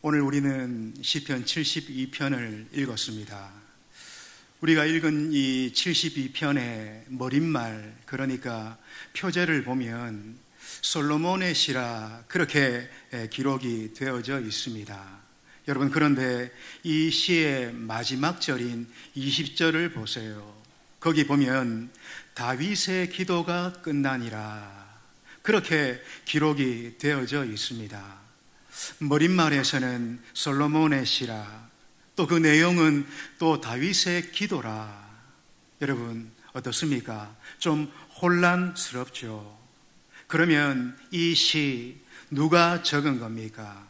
오늘 우리는 시편 72편을 읽었습니다. 우리가 읽은 이 72편의 머릿말, 그러니까 표제를 보면 솔로몬의 시라 그렇게 기록이 되어져 있습니다. 여러분, 그런데 이 시의 마지막 절인 20절을 보세요. 거기 보면 다윗의 기도가 끝나니라 그렇게 기록이 되어져 있습니다. 머릿말에서는 솔로몬의 시라, 또 그 내용은 또 다윗의 기도라. 여러분, 어떻습니까? 좀 혼란스럽죠. 그러면 이 시 누가 적은 겁니까?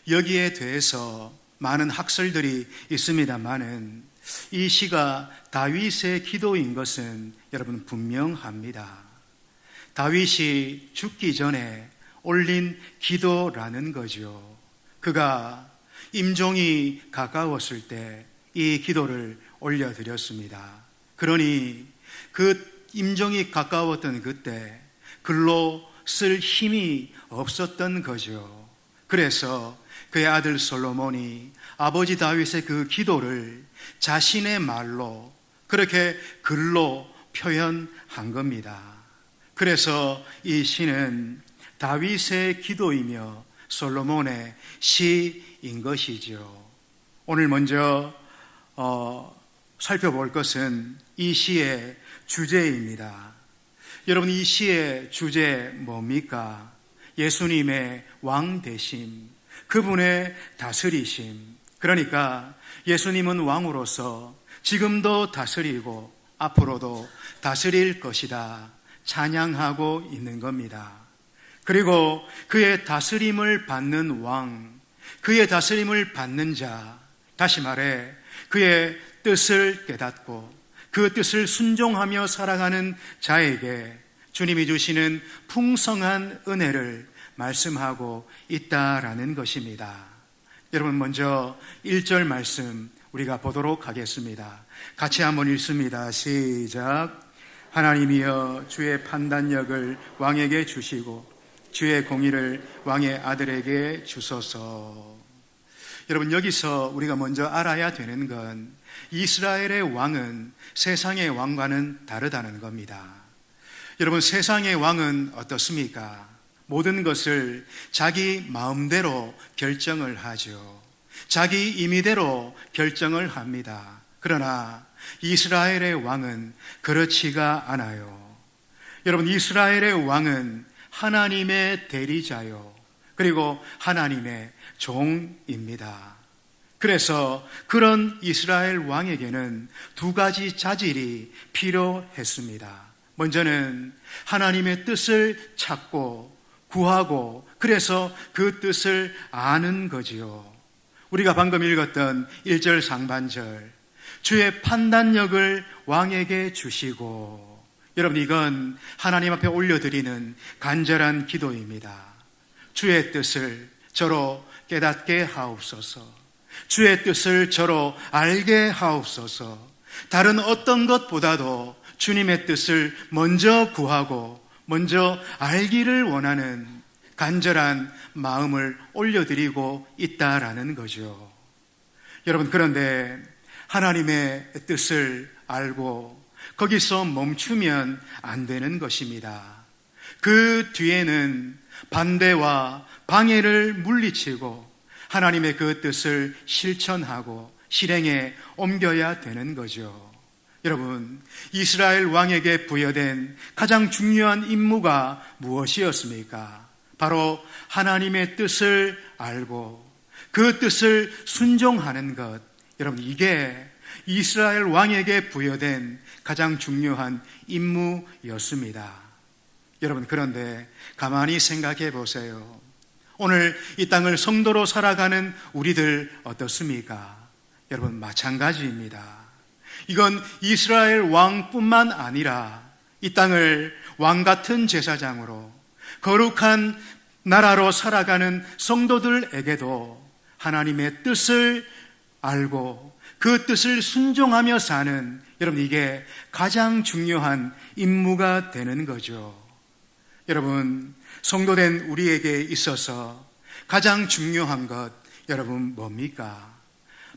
여기에 대해서 많은 학설들이 있습니다만은 이 시가 다윗의 기도인 것은 여러분 분명합니다. 다윗이 죽기 전에 올린 기도라는 거죠. 그가 임종이 가까웠을 때 이 기도를 올려드렸습니다. 그러니 그 임종이 가까웠던 그때 글로 쓸 힘이 없었던 거죠. 그래서 그의 아들 솔로몬이 아버지 다윗의 그 기도를 자신의 말로 그렇게 글로 표현한 겁니다. 그래서 이 시는 다윗의 기도이며 솔로몬의 시인 것이죠. 오늘 먼저 살펴볼 것은 이 시의 주제입니다. 여러분, 이 시의 주제 뭡니까? 예수님의 왕 되심, 그분의 다스리심. 그러니까 예수님은 왕으로서 지금도 다스리고 앞으로도 다스릴 것이다 찬양하고 있는 겁니다. 그리고 그의 다스림을 받는 왕, 그의 다스림을 받는 자, 다시 말해 그의 뜻을 깨닫고 그 뜻을 순종하며 살아가는 자에게 주님이 주시는 풍성한 은혜를 말씀하고 있다라는 것입니다. 여러분, 먼저 1절 말씀 우리가 보도록 하겠습니다. 같이 한번 읽습니다. 시작. 하나님이여, 주의 판단력을 왕에게 주시고 주의 공의를 왕의 아들에게 주소서. 여러분, 여기서 우리가 먼저 알아야 되는 건 이스라엘의 왕은 세상의 왕과는 다르다는 겁니다. 여러분, 세상의 왕은 어떻습니까? 모든 것을 자기 마음대로 결정을 하죠. 자기 임의대로 결정을 합니다. 그러나 이스라엘의 왕은 그렇지가 않아요. 여러분, 이스라엘의 왕은 하나님의 대리자요, 그리고 하나님의 종입니다. 그래서 그런 이스라엘 왕에게는 두 가지 자질이 필요했습니다. 먼저는 하나님의 뜻을 찾고 구하고 그래서 그 뜻을 아는 거지요. 우리가 방금 읽었던 1절 상반절, 주의 판단력을 왕에게 주시고, 여러분, 이건 하나님 앞에 올려드리는 간절한 기도입니다. 주의 뜻을 저로 깨닫게 하옵소서. 주의 뜻을 저로 알게 하옵소서. 다른 어떤 것보다도 주님의 뜻을 먼저 구하고 먼저 알기를 원하는 간절한 마음을 올려드리고 있다라는 거죠. 여러분, 그런데 하나님의 뜻을 알고 거기서 멈추면 안 되는 것입니다. 그 뒤에는 반대와 방해를 물리치고 하나님의 그 뜻을 실천하고 실행에 옮겨야 되는 거죠. 여러분, 이스라엘 왕에게 부여된 가장 중요한 임무가 무엇이었습니까? 바로 하나님의 뜻을 알고 그 뜻을 순종하는 것. 여러분, 이게 이스라엘 왕에게 부여된 가장 중요한 임무였습니다. 여러분, 그런데 가만히 생각해 보세요. 오늘 이 땅을 성도로 살아가는 우리들 어떻습니까? 여러분, 마찬가지입니다. 이건 이스라엘 왕뿐만 아니라 이 땅을 왕 같은 제사장으로 거룩한 나라로 살아가는 성도들에게도 하나님의 뜻을 알고 그 뜻을 순종하며 사는, 여러분, 이게 가장 중요한 임무가 되는 거죠. 여러분, 성도된 우리에게 있어서 가장 중요한 것, 여러분 뭡니까?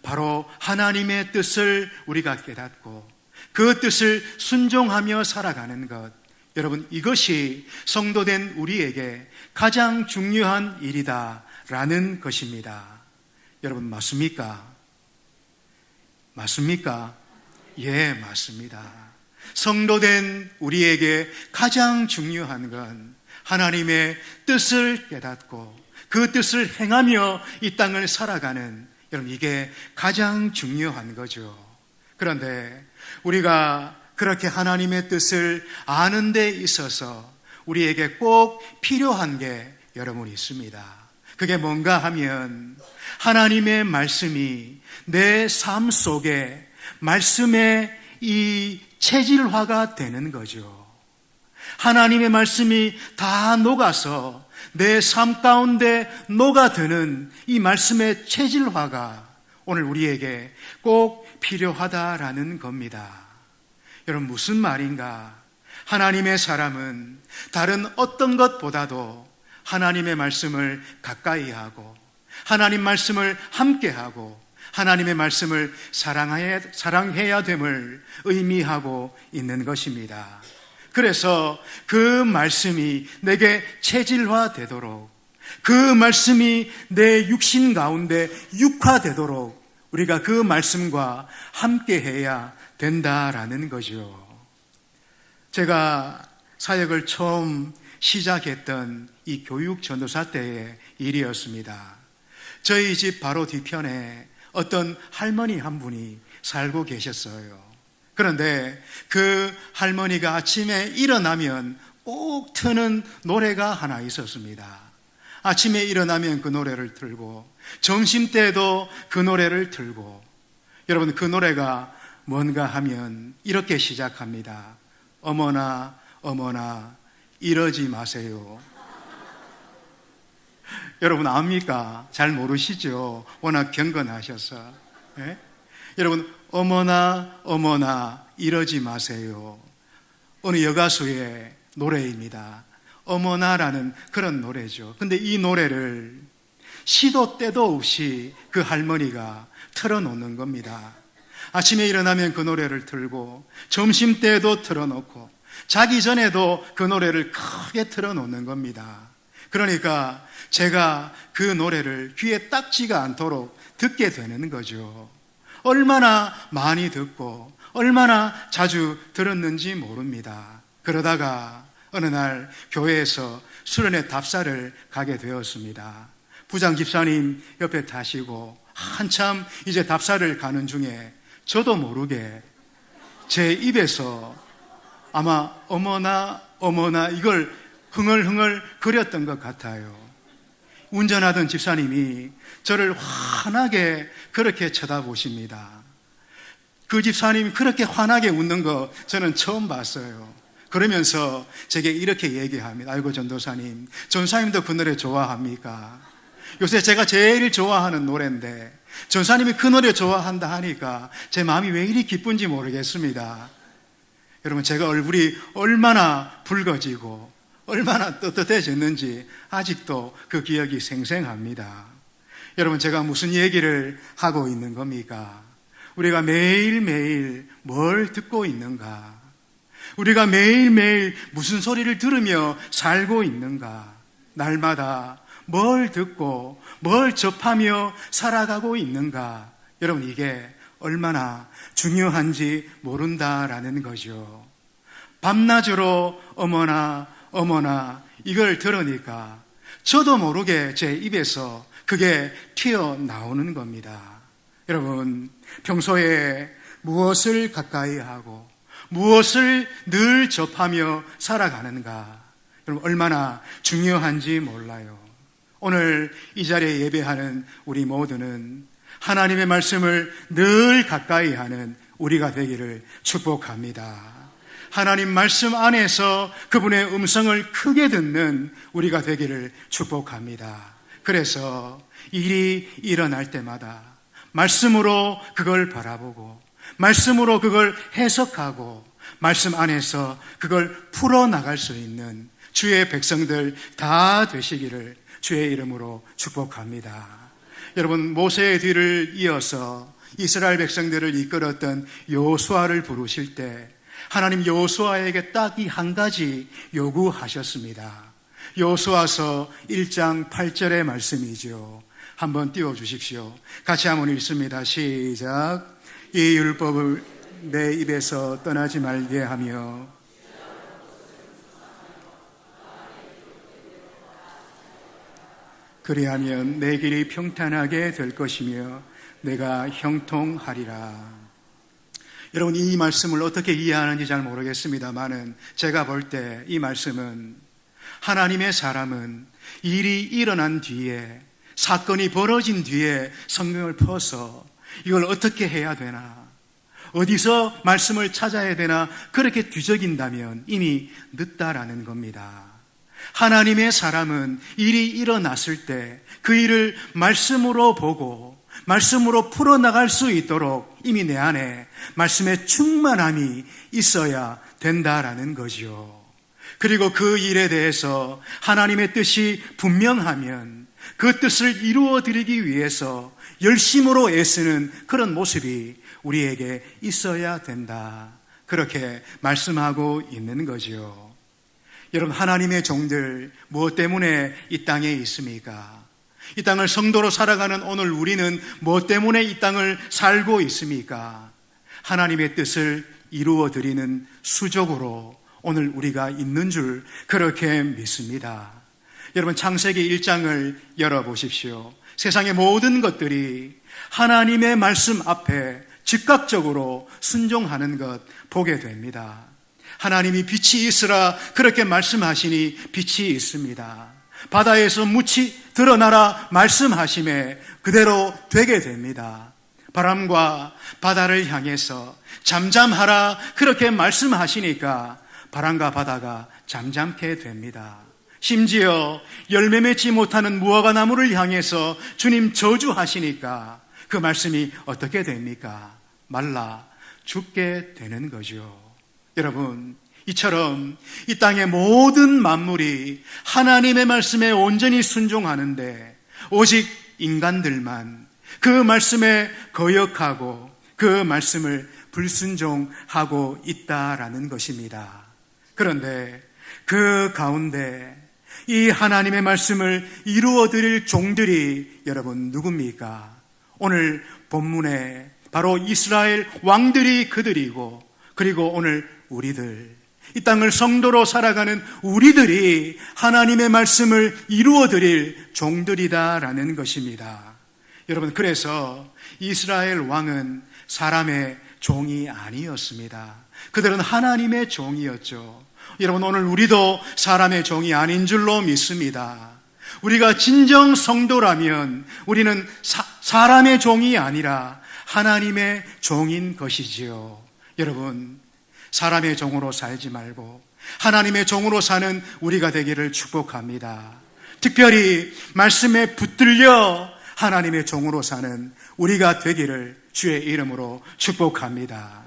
바로 하나님의 뜻을 우리가 깨닫고 그 뜻을 순종하며 살아가는 것. 여러분, 이것이 성도된 우리에게 가장 중요한 일이다라는 것입니다. 여러분, 맞습니까? 맞습니까? 예, 맞습니다. 성도된 우리에게 가장 중요한 건 하나님의 뜻을 깨닫고 그 뜻을 행하며 이 땅을 살아가는, 여러분, 이게 가장 중요한 거죠. 그런데 우리가 그렇게 하나님의 뜻을 아는 데 있어서 우리에게 꼭 필요한 게 여러분 있습니다. 그게 뭔가 하면 하나님의 말씀이 내 삶 속에 말씀의 이 체질화가 되는 거죠. 하나님의 말씀이 다 녹아서 내 삶 가운데 녹아드는 이 말씀의 체질화가 오늘 우리에게 꼭 필요하다라는 겁니다. 여러분, 무슨 말인가? 하나님의 사람은 다른 어떤 것보다도 하나님의 말씀을 가까이 하고 하나님 말씀을 함께하고 하나님의 말씀을 사랑해야 됨을 의미하고 있는 것입니다. 그래서 그 말씀이 내게 체질화되도록, 그 말씀이 내 육신 가운데 육화되도록 우리가 그 말씀과 함께해야 된다라는 거죠. 제가 사역을 처음 시작했던 이 교육 전도사 때의 일이었습니다. 저희 집 바로 뒤편에 어떤 할머니 한 분이 살고 계셨어요. 그런데 그 할머니가 아침에 일어나면 꼭 트는 노래가 하나 있었습니다. 아침에 일어나면 그 노래를 틀고 점심때도 그 노래를 틀고, 여러분, 그 노래가 뭔가 하면 이렇게 시작합니다. 어머나 어머나 이러지 마세요. 여러분 압니까? 잘 모르시죠? 워낙 경건하셔서. 네? 여러분, 어머나 어머나 이러지 마세요. 어느 여가수의 노래입니다. 어머나라는 그런 노래죠. 근데 이 노래를 시도 때도 없이 그 할머니가 틀어놓는 겁니다. 아침에 일어나면 그 노래를 틀고 점심때도 틀어놓고 자기 전에도 그 노래를 크게 틀어놓는 겁니다. 그러니까 제가 그 노래를 귀에 딱지가 않도록 듣게 되는 거죠. 얼마나 많이 듣고 얼마나 자주 들었는지 모릅니다. 그러다가 어느 날 교회에서 수련회 답사를 가게 되었습니다. 부장 집사님 옆에 타시고 한참 이제 답사를 가는 중에 저도 모르게 제 입에서 아마 어머나 어머나 이걸 흥얼흥얼 거렸던 것 같아요. 운전하던 집사님이 저를 환하게 그렇게 쳐다보십니다. 그 집사님이 그렇게 환하게 웃는 거 저는 처음 봤어요. 그러면서 제게 이렇게 얘기합니다. 아이고 전도사님, 전사님도 그 노래 좋아합니까? 요새 제가 제일 좋아하는 노래인데 전사님이 그 노래 좋아한다 하니까 제 마음이 왜 이리 기쁜지 모르겠습니다. 여러분, 제가 얼굴이 얼마나 붉어지고 얼마나 떳떳해졌는지 아직도 그 기억이 생생합니다. 여러분, 제가 무슨 얘기를 하고 있는 겁니까? 우리가 매일매일 뭘 듣고 있는가? 우리가 매일매일 무슨 소리를 들으며 살고 있는가? 날마다 뭘 듣고 뭘 접하며 살아가고 있는가? 여러분, 이게 얼마나 중요한지 모른다라는 거죠. 밤낮으로 어머나 어머나 이걸 들으니까 저도 모르게 제 입에서 그게 튀어나오는 겁니다. 여러분, 평소에 무엇을 가까이 하고 무엇을 늘 접하며 살아가는가, 여러분 얼마나 중요한지 몰라요. 오늘 이 자리에 예배하는 우리 모두는 하나님의 말씀을 늘 가까이 하는 우리가 되기를 축복합니다. 하나님 말씀 안에서 그분의 음성을 크게 듣는 우리가 되기를 축복합니다. 그래서 일이 일어날 때마다 말씀으로 그걸 바라보고 말씀으로 그걸 해석하고 말씀 안에서 그걸 풀어나갈 수 있는 주의 백성들 다 되시기를 주의 이름으로 축복합니다. 여러분, 모세의 뒤를 이어서 이스라엘 백성들을 이끌었던 여호수아를 부르실 때 하나님 여호수아에게 딱 이 한 가지 요구하셨습니다. 여호수아서 1장 8절의 말씀이죠. 한번 띄워주십시오. 같이 한번 읽습니다. 시작. 이 율법을 내 입에서 떠나지 말게 하며 그리하면 내 길이 평탄하게 될 것이며 내가 형통하리라. 여러분, 이 말씀을 어떻게 이해하는지 잘 모르겠습니다만은 제가 볼 때 이 말씀은 하나님의 사람은 일이 일어난 뒤에, 사건이 벌어진 뒤에 성경을 펴서 이걸 어떻게 해야 되나, 어디서 말씀을 찾아야 되나 그렇게 뒤적인다면 이미 늦다라는 겁니다. 하나님의 사람은 일이 일어났을 때 그 일을 말씀으로 보고 말씀으로 풀어나갈 수 있도록 이미 내 안에 말씀의 충만함이 있어야 된다라는 거죠. 그리고 그 일에 대해서 하나님의 뜻이 분명하면 그 뜻을 이루어 드리기 위해서 열심으로 애쓰는 그런 모습이 우리에게 있어야 된다. 그렇게 말씀하고 있는 거죠. 여러분, 하나님의 종들 무엇 때문에 이 땅에 있습니까? 이 땅을 성도로 살아가는 오늘 우리는 무엇 때문에 이 땅을 살고 있습니까? 하나님의 뜻을 이루어 드리는 수족으로 오늘 우리가 있는 줄 그렇게 믿습니다. 여러분, 창세기 1장을 열어보십시오. 세상의 모든 것들이 하나님의 말씀 앞에 즉각적으로 순종하는 것 보게 됩니다. 하나님이 빛이 있으라 그렇게 말씀하시니 빛이 있습니다. 바다에서 묻이 드러나라 말씀하심에 그대로 되게 됩니다. 바람과 바다를 향해서 잠잠하라 그렇게 말씀하시니까 바람과 바다가 잠잠게 됩니다. 심지어 열매 맺지 못하는 무화과 나무를 향해서 주님 저주하시니까 그 말씀이 어떻게 됩니까? 말라 죽게 되는 거죠. 여러분, 이처럼 이 땅의 모든 만물이 하나님의 말씀에 온전히 순종하는데 오직 인간들만 그 말씀에 거역하고 그 말씀을 불순종하고 있다라는 것입니다. 그런데 그 가운데 이 하나님의 말씀을 이루어 드릴 종들이 여러분 누굽니까? 오늘 본문에 바로 이스라엘 왕들이 그들이고, 그리고 오늘 우리들, 이 땅을 성도로 살아가는 우리들이 하나님의 말씀을 이루어 드릴 종들이다라는 것입니다. 여러분, 그래서 이스라엘 왕은 사람의 종이 아니었습니다. 그들은 하나님의 종이었죠. 여러분, 오늘 우리도 사람의 종이 아닌 줄로 믿습니다. 우리가 진정 성도라면 우리는 사람의 종이 아니라 하나님의 종인 것이지요. 여러분, 사람의 종으로 살지 말고 하나님의 종으로 사는 우리가 되기를 축복합니다. 특별히 말씀에 붙들려 하나님의 종으로 사는 우리가 되기를 주의 이름으로 축복합니다.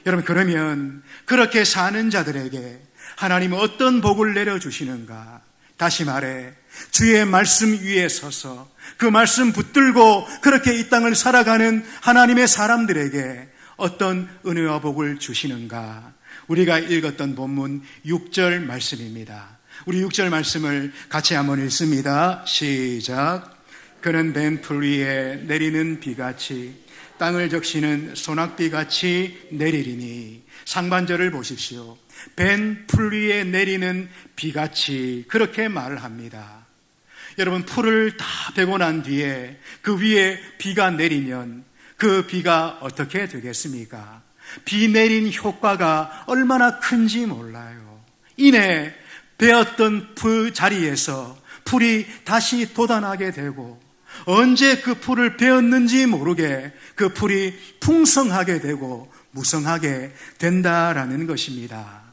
여러분, 그러면 그렇게 사는 자들에게 하나님은 어떤 복을 내려주시는가? 다시 말해, 주의 말씀 위에 서서 그 말씀 붙들고 그렇게 이 땅을 살아가는 하나님의 사람들에게 어떤 은혜와 복을 주시는가? 우리가 읽었던 본문 6절 말씀입니다. 우리 6절 말씀을 같이 한번 읽습니다. 시작. 그는 벤 풀 위에 내리는 비같이 땅을 적시는 소낙비같이 내리리니. 상반절을 보십시오. 벤 풀 위에 내리는 비같이, 그렇게 말을 합니다. 여러분, 풀을 다 베고 난 뒤에 그 위에 비가 내리면 그 비가 어떻게 되겠습니까? 비 내린 효과가 얼마나 큰지 몰라요. 이내 베었던 그 자리에서 풀이 다시 돋아나게 되고, 언제 그 풀을 베었는지 모르게 그 풀이 풍성하게 되고 무성하게 된다라는 것입니다.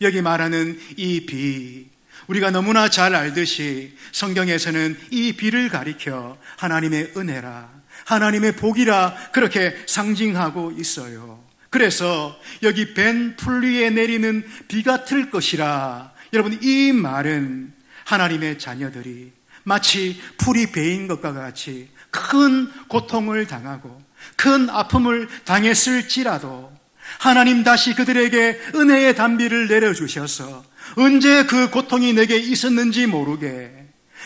여기 말하는 이 비, 우리가 너무나 잘 알듯이 성경에서는 이 비를 가리켜 하나님의 은혜라, 하나님의 복이라 그렇게 상징하고 있어요. 그래서 여기 벤 풀 위에 내리는 비 같을 것이라, 여러분, 이 말은 하나님의 자녀들이 마치 풀이 베인 것과 같이 큰 고통을 당하고 큰 아픔을 당했을지라도 하나님 다시 그들에게 은혜의 단비를 내려주셔서 언제 그 고통이 내게 있었는지 모르게,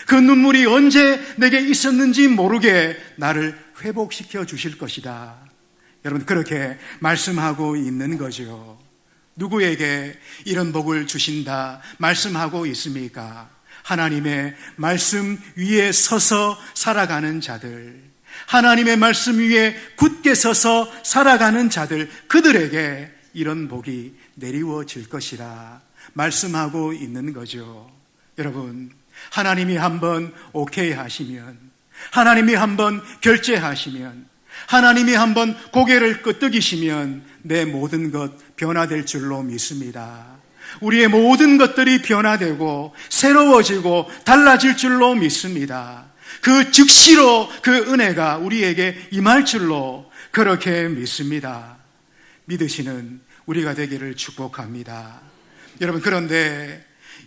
그 눈물이 언제 내게 있었는지 모르게 나를 회복시켜 주실 것이다. 여러분, 그렇게 말씀하고 있는 거죠. 누구에게 이런 복을 주신다 말씀하고 있습니까? 하나님의 말씀 위에 서서 살아가는 자들, 하나님의 말씀 위에 굳게 서서 살아가는 자들, 그들에게 이런 복이 내리워질 것이라 말씀하고 있는 거죠. 여러분, 하나님이 한번 오케이 하시면, 하나님이 한번 결제하시면, 하나님이 한번 고개를 끄덕이시면 내 모든 것 변화될 줄로 믿습니다. 우리의 모든 것들이 변화되고 새로워지고 달라질 줄로 믿습니다. 그 즉시로 그 은혜가 우리에게 임할 줄로 그렇게 믿습니다. 믿으시는 우리가 되기를 축복합니다. 여러분, 그런데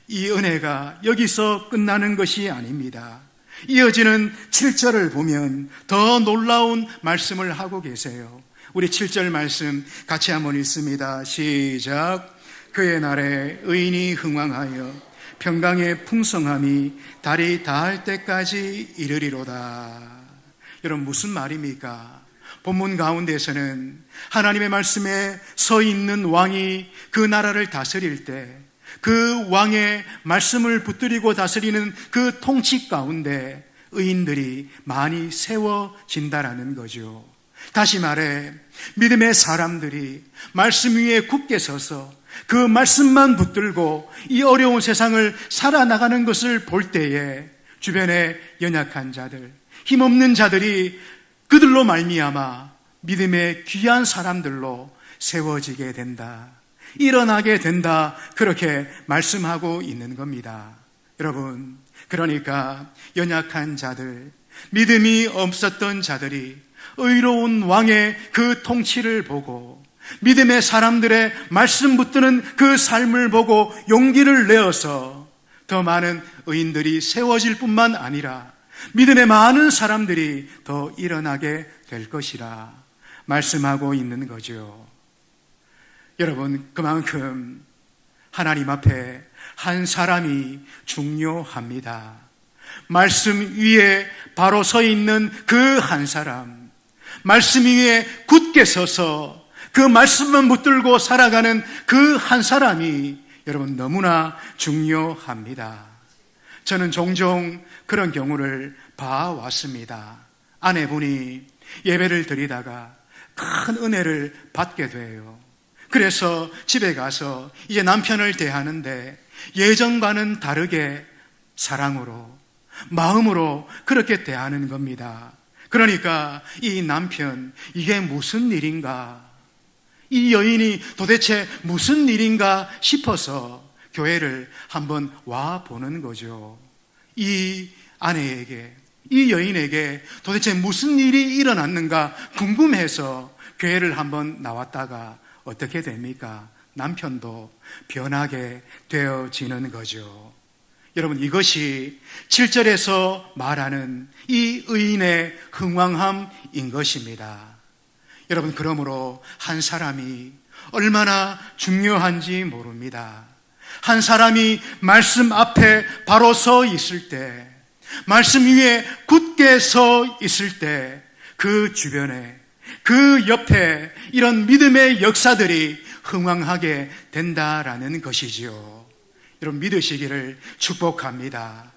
이 은혜가 여기서 끝나는 것이 아닙니다. 이어지는 7절을 보면 더 놀라운 말씀을 하고 계세요. 우리 7절 말씀 같이 한번 읽습니다. 시작. 그의 날에 의인이 흥왕하여 평강의 풍성함이 달이 닿을 때까지 이르리로다. 여러분, 무슨 말입니까? 본문 가운데서는 하나님의 말씀에 서 있는 왕이 그 나라를 다스릴 때 그 왕의 말씀을 붙들이고 다스리는 그 통치 가운데 의인들이 많이 세워진다라는 거죠. 다시 말해 믿음의 사람들이 말씀 위에 굳게 서서 그 말씀만 붙들고 이 어려운 세상을 살아나가는 것을 볼 때에 주변에 연약한 자들, 힘없는 자들이 그들로 말미암아 믿음의 귀한 사람들로 세워지게 된다, 일어나게 된다, 그렇게 말씀하고 있는 겁니다. 여러분, 그러니까 연약한 자들, 믿음이 없었던 자들이 의로운 왕의 그 통치를 보고 믿음의 사람들의 말씀 붙드는 그 삶을 보고 용기를 내어서 더 많은 의인들이 세워질 뿐만 아니라 믿음의 많은 사람들이 더 일어나게 될 것이라 말씀하고 있는 거죠. 여러분, 그만큼 하나님 앞에 한 사람이 중요합니다. 말씀 위에 바로 서 있는 그 한 사람, 말씀 위에 굳게 서서 그 말씀만 붙들고 살아가는 그 한 사람이 여러분 너무나 중요합니다. 저는 종종 그런 경우를 봐왔습니다. 아내분이 예배를 드리다가 큰 은혜를 받게 돼요. 그래서 집에 가서 이제 남편을 대하는데 예전과는 다르게 사랑으로, 마음으로 그렇게 대하는 겁니다. 그러니까 이 남편, 이게 무슨 일인가, 이 여인이 도대체 무슨 일인가 싶어서 교회를 한번 와 보는 거죠. 이 아내에게, 이 여인에게 도대체 무슨 일이 일어났는가 궁금해서 교회를 한번 나왔다가 어떻게 됩니까? 남편도 변하게 되어지는 거죠. 여러분, 이것이 7절에서 말하는 이 의인의 흥왕함인 것입니다. 여러분, 그러므로 한 사람이 얼마나 중요한지 모릅니다. 한 사람이 말씀 앞에 바로 서 있을 때, 말씀 위에 굳게 서 있을 때 그 주변에, 그 옆에 이런 믿음의 역사들이 흥왕하게 된다라는 것이지요. 여러분, 믿으시기를 축복합니다.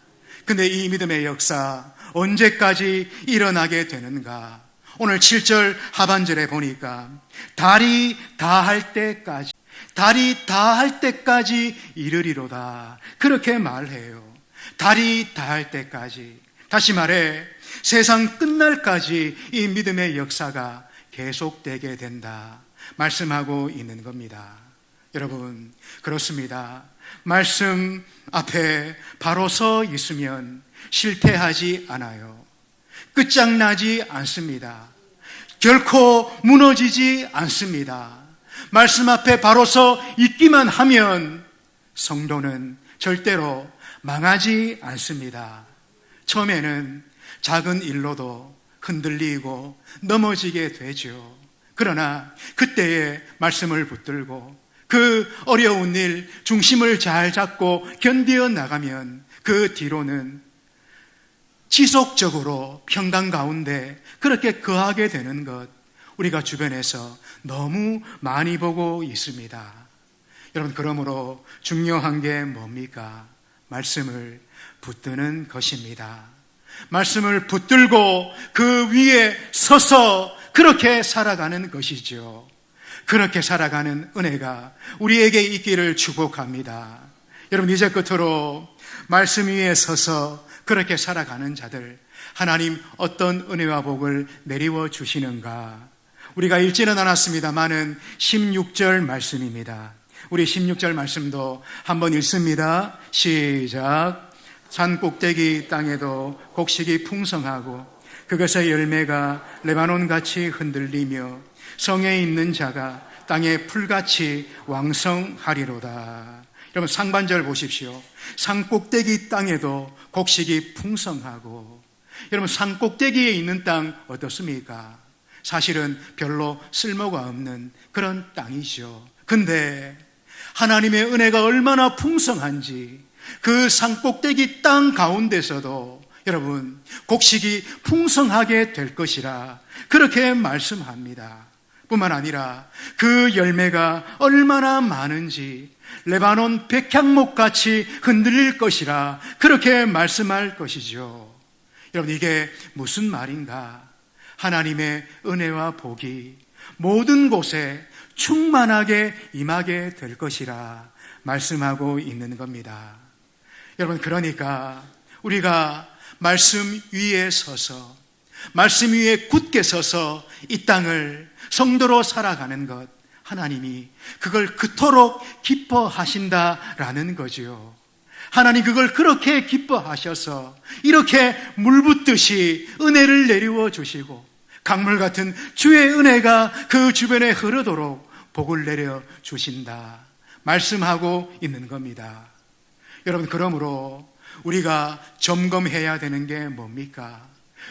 근데 이 믿음의 역사 언제까지 일어나게 되는가? 오늘 7절 하반절에 보니까 달이 다할 때까지, 달이 다할 때까지 이르리로다, 그렇게 말해요. 달이 다할 때까지, 다시 말해 세상 끝날까지 이 믿음의 역사가 계속되게 된다 말씀하고 있는 겁니다. 여러분, 그렇습니다. 말씀 앞에 바로 서 있으면 실패하지 않아요. 끝장나지 않습니다. 결코 무너지지 않습니다. 말씀 앞에 바로 서 있기만 하면 성도는 절대로 망하지 않습니다. 처음에는 작은 일로도 흔들리고 넘어지게 되죠. 그러나 그때에 말씀을 붙들고 그 어려운 일 중심을 잘 잡고 견디어 나가면 그 뒤로는 지속적으로 평강 가운데 그렇게 거하게 되는 것, 우리가 주변에서 너무 많이 보고 있습니다. 여러분, 그러므로 중요한 게 뭡니까? 말씀을 붙드는 것입니다. 말씀을 붙들고 그 위에 서서 그렇게 살아가는 것이죠. 그렇게 살아가는 은혜가 우리에게 있기를 축복합니다. 여러분, 이제 끝으로 말씀 위에 서서 그렇게 살아가는 자들, 하나님 어떤 은혜와 복을 내리워 주시는가? 우리가 읽지는 않았습니다만은 16절 말씀입니다. 우리 16절 말씀도 한번 읽습니다. 시작. 산 꼭대기 땅에도 곡식이 풍성하고 그것의 열매가 레바논같이 흔들리며 성에 있는 자가 땅에 풀같이 왕성하리로다. 여러분, 상반절 보십시오. 산 꼭대기 땅에도 곡식이 풍성하고, 여러분, 산 꼭대기에 있는 땅 어떻습니까? 사실은 별로 쓸모가 없는 그런 땅이죠. 근데 하나님의 은혜가 얼마나 풍성한지 그 산 꼭대기 땅 가운데서도 여러분 곡식이 풍성하게 될 것이라 그렇게 말씀합니다. 뿐만 아니라 그 열매가 얼마나 많은지 레바논 백향목같이 흔들릴 것이라 그렇게 말씀할 것이죠. 여러분, 이게 무슨 말인가? 하나님의 은혜와 복이 모든 곳에 충만하게 임하게 될 것이라 말씀하고 있는 겁니다. 여러분, 그러니까 우리가 말씀 위에 서서, 말씀 위에 굳게 서서 이 땅을 성도로 살아가는 것, 하나님이 그걸 그토록 기뻐하신다라는 거지요. 하나님 그걸 그렇게 기뻐하셔서 이렇게 물붓듯이 은혜를 내리워 주시고 강물 같은 주의 은혜가 그 주변에 흐르도록 복을 내려 주신다 말씀하고 있는 겁니다. 여러분, 그러므로 우리가 점검해야 되는 게 뭡니까?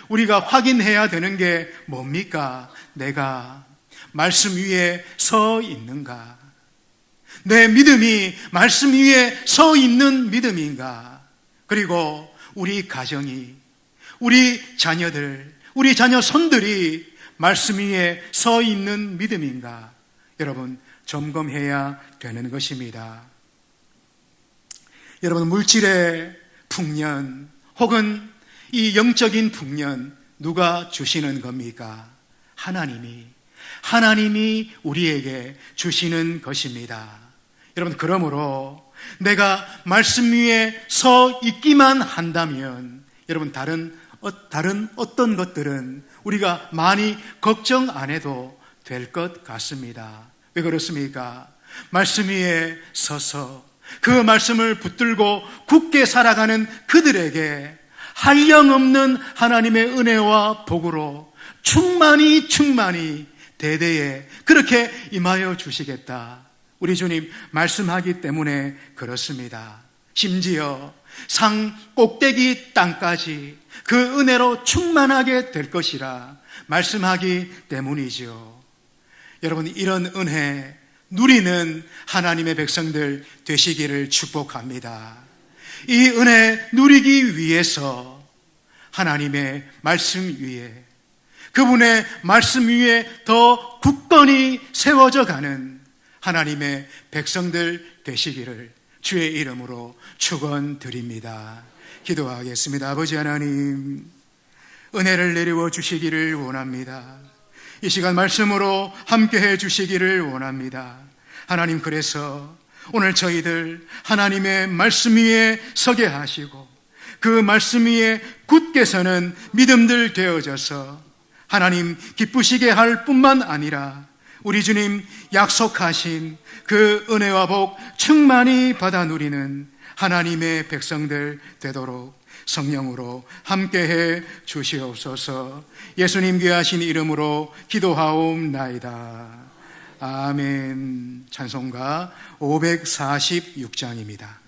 우리가 확인해야 되는 게 뭡니까? 내가 말씀 위에 서 있는가? 내 믿음이 말씀 위에 서 있는 믿음인가? 그리고 우리 가정이, 우리 자녀들, 우리 자녀 손들이 말씀 위에 서 있는 믿음인가? 여러분, 점검해야 되는 것입니다. 여러분, 물질의 풍년 혹은 이 영적인 풍년 누가 주시는 겁니까? 하나님이 우리에게 주시는 것입니다. 여러분, 그러므로 내가 말씀 위에 서 있기만 한다면 여러분, 다른 어떤 것들은 우리가 많이 걱정 안 해도 될 것 같습니다. 왜 그렇습니까? 말씀 위에 서서 그 말씀을 붙들고 굳게 살아가는 그들에게 한량없는 하나님의 은혜와 복으로 충만히 대대에 그렇게 임하여 주시겠다. 우리 주님 말씀하기 때문에 그렇습니다. 심지어 산 꼭대기 땅까지 그 은혜로 충만하게 될 것이라 말씀하기 때문이죠. 여러분, 이런 은혜 누리는 하나님의 백성들 되시기를 축복합니다. 이 은혜 누리기 위해서 하나님의 말씀 위에, 그분의 말씀 위에 더 굳건히 세워져 가는 하나님의 백성들 되시기를 주의 이름으로 축원드립니다. 기도하겠습니다. 아버지 하나님, 은혜를 내리워 주시기를 원합니다. 이 시간 말씀으로 함께해 주시기를 원합니다. 하나님, 그래서 오늘 저희들 하나님의 말씀 위에 서게 하시고 그 말씀 위에 굳게 서는 믿음들 되어져서 하나님 기쁘시게 할 뿐만 아니라 우리 주님 약속하신 그 은혜와 복 충만히 받아 누리는 하나님의 백성들 되도록 성령으로 함께해 주시옵소서. 예수님 귀하신 이름으로 기도하옵나이다. 아멘. 찬송가 546장입니다.